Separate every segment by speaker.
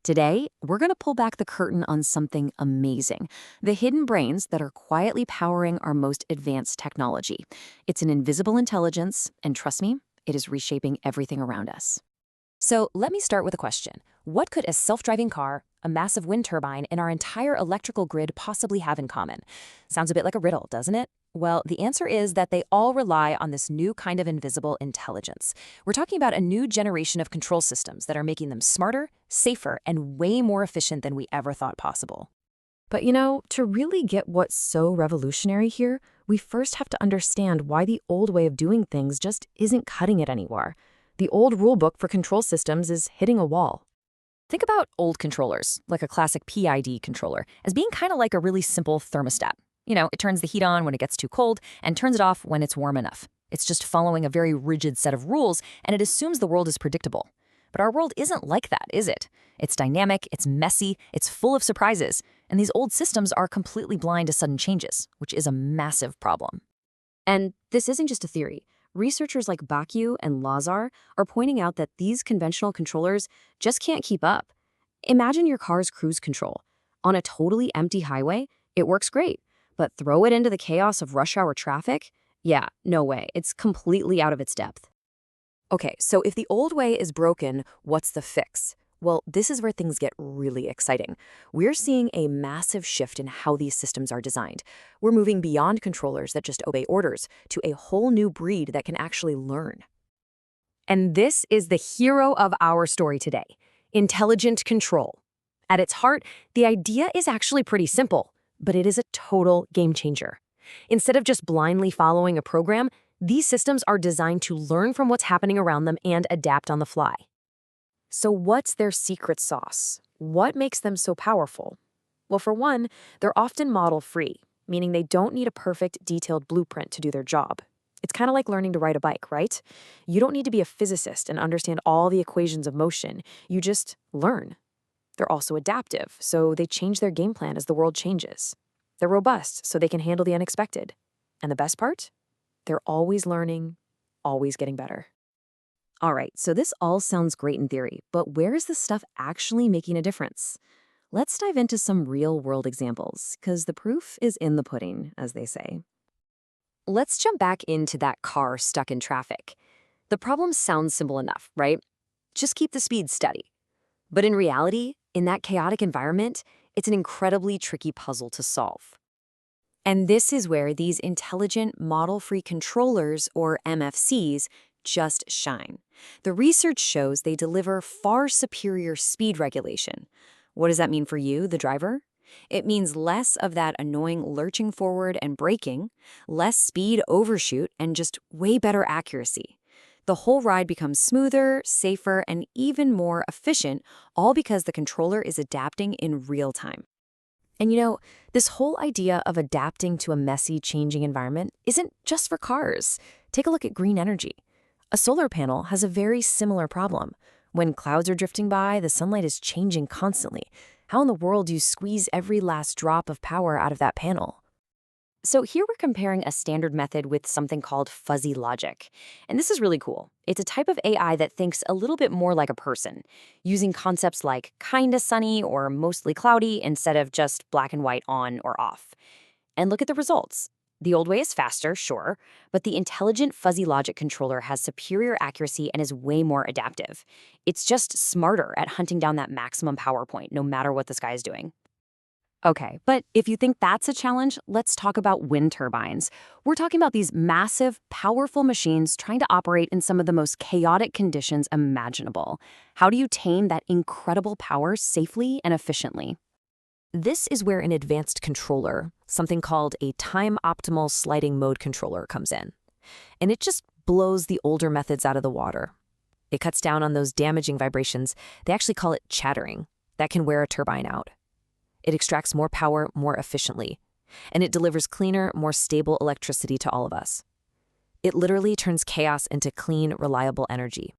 Speaker 1: Today, we're going to pull back the curtain on something amazing, the hidden brains that are quietly powering our most advanced technology. It's an invisible intelligence, and trust me, it is reshaping everything around us.
Speaker 2: So let me start with a question. What could a self-driving car, a massive wind turbine, and our entire electrical grid possibly have in common? Sounds a bit like a riddle, doesn't it? Well, the answer is that they all rely on this new kind of invisible intelligence. We're talking about a new generation of control systems that are making them smarter, safer, and way more efficient than we ever thought possible.
Speaker 3: But to really get what's so revolutionary here, we first have to understand why the old way of doing things just isn't cutting it anymore. The old rulebook for control systems is hitting a wall.
Speaker 2: Think about old controllers, like a classic PID controller, as being kind of like a really simple thermostat. It turns the heat on when it gets too cold and turns it off when it's warm enough. It's just following a very rigid set of rules, and it assumes the world is predictable. But our world isn't like that, is it? It's dynamic, it's messy, it's full of surprises, and these old systems are completely blind to sudden changes, which is a massive problem.
Speaker 3: And this isn't just a theory. Researchers like Baku and Lazar are pointing out that these conventional controllers just can't keep up. Imagine your car's cruise control. On a totally empty highway, it works great. But throw it into the chaos of rush hour traffic? Yeah, no way. It's completely out of its depth.
Speaker 2: Okay, so if the old way is broken, what's the fix? Well, this is where things get really exciting. We're seeing a massive shift in how these systems are designed. We're moving beyond controllers that just obey orders to a whole new breed that can actually learn. And this is the hero of our story today, intelligent control. At its heart, the idea is actually pretty simple, but it is a total game changer. Instead of just blindly following a program, these systems are designed to learn from what's happening around them and adapt on the fly. So what's their secret sauce? What makes them so powerful? Well, for one, they're often model-free, meaning they don't need a perfect, detailed blueprint to do their job. It's kind of like learning to ride a bike, right? You don't need to be a physicist and understand all the equations of motion. You just learn. They're also adaptive, so they change their game plan as the world changes. They're robust, so they can handle the unexpected. And the best part? They're always learning, always getting better.
Speaker 1: All right, so this all sounds great in theory, but where is this stuff actually making a difference? Let's dive into some real-world examples, because the proof is in the pudding, as they say.
Speaker 2: Let's jump back into that car stuck in traffic. The problem sounds simple enough, right? Just keep the speed steady. But in reality, in that chaotic environment, it's an incredibly tricky puzzle to solve. And this is where these intelligent model-free controllers, or MFCs, just shine. The research shows they deliver far superior speed regulation. What does that mean for you, the driver? It means less of that annoying lurching forward and braking, less speed overshoot, and just way better accuracy. The whole ride becomes smoother, safer, and even more efficient, all because the controller is adapting in real time. And this whole idea of adapting to a messy, changing environment isn't just for cars. Take a look at green energy. A solar panel has a very similar problem. When clouds are drifting by, the sunlight is changing constantly. How in the world do you squeeze every last drop of power out of that panel? So here we're comparing a standard method with something called fuzzy logic. And this is really cool. It's a type of AI that thinks a little bit more like a person, using concepts like kinda sunny or mostly cloudy instead of just black and white on or off. And look at the results. The old way is faster, sure, but the intelligent fuzzy logic controller has superior accuracy and is way more adaptive. It's just smarter at hunting down that maximum power point, no matter what the sky is doing.
Speaker 1: Okay, but if you think that's a challenge, let's talk about wind turbines. We're talking about these massive, powerful machines trying to operate in some of the most chaotic conditions imaginable. How do you tame that incredible power safely and efficiently?
Speaker 3: This is where an advanced controller, something called a time-optimal sliding mode controller, comes in. And it just blows the older methods out of the water. It cuts down on those damaging vibrations. They actually call it chattering. That can wear a turbine out. It extracts more power more efficiently. And it delivers cleaner, more stable electricity to all of us. It literally turns chaos into clean, reliable energy.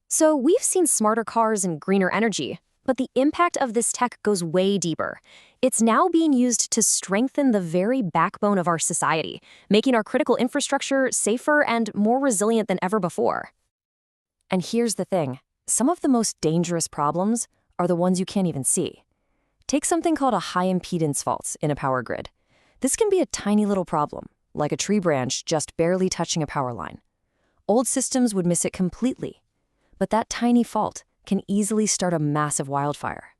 Speaker 2: So we've seen smarter cars and greener energy, but the impact of this tech goes way deeper. It's now being used to strengthen the very backbone of our society, making our critical infrastructure safer and more resilient than ever before. And here's the thing. Some of the most dangerous problems
Speaker 3: are the ones you can't even see. Take something called a high impedance fault in a power grid. This can be a tiny little problem, like a tree branch just barely touching a power line. Old systems would miss it completely, but that tiny fault can easily start a massive wildfire.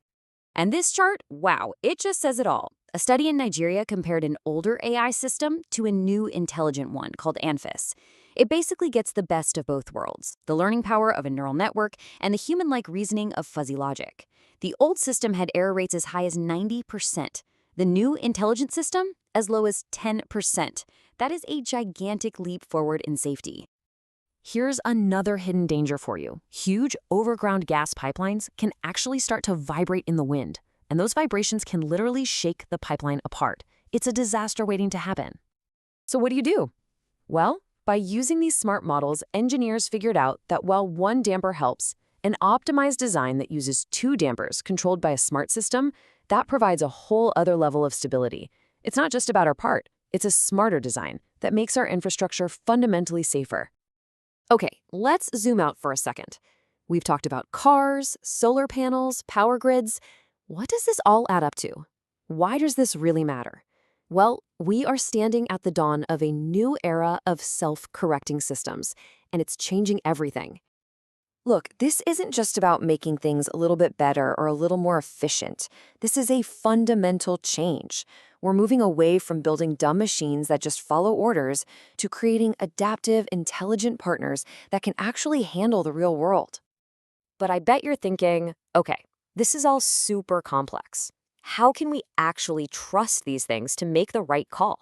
Speaker 2: And this chart, wow, it just says it all. A study in Nigeria compared an older AI system to a new intelligent one called ANFIS. It basically gets the best of both worlds, the learning power of a neural network and the human-like reasoning of fuzzy logic. The old system had error rates as high as 90%. The new intelligent system, as low as 10%. That is a gigantic leap forward in safety.
Speaker 3: Here's another hidden danger for you. Huge overground gas pipelines can actually start to vibrate in the wind, and those vibrations can literally shake the pipeline apart. It's a disaster waiting to happen. So what do? Well, by using these smart models, engineers figured out that while one damper helps, an optimized design that uses two dampers controlled by a smart system, that provides a whole other level of stability. It's not just about our part, it's a smarter design that makes our infrastructure fundamentally safer.
Speaker 2: Okay, let's zoom out for a second. We've talked about cars, solar panels, power grids. What does this all add up to? Why does this really matter? Well, we are standing at the dawn of a new era of self-correcting systems, and it's changing everything.
Speaker 3: Look, this isn't just about making things a little bit better or a little more efficient. This is a fundamental change. We're moving away from building dumb machines that just follow orders to creating adaptive, intelligent partners that can actually handle the real world.
Speaker 2: But I bet you're thinking, okay, this is all super complex. How can we actually trust these things to make the right call?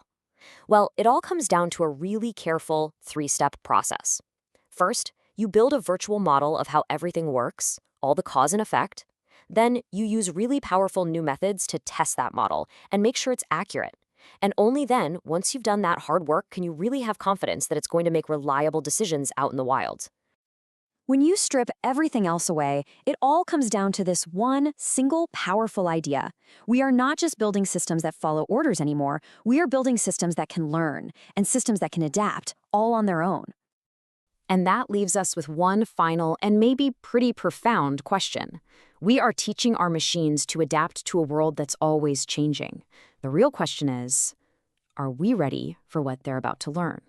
Speaker 2: Well, it all comes down to a really careful three-step process. First, you build a virtual model of how everything works, all the cause and effect. Then you use really powerful new methods to test that model and make sure it's accurate. And only then, once you've done that hard work, can you really have confidence that it's going to make reliable decisions out in the wild.
Speaker 1: When you strip everything else away, it all comes down to this one single powerful idea. We are not just building systems that follow orders anymore, we are building systems that can learn and systems that can adapt, all on their own.
Speaker 2: And that leaves us with one final and maybe pretty profound question. We are teaching our machines to adapt to a world that's always changing. The real question is, are we ready for what they're about to learn?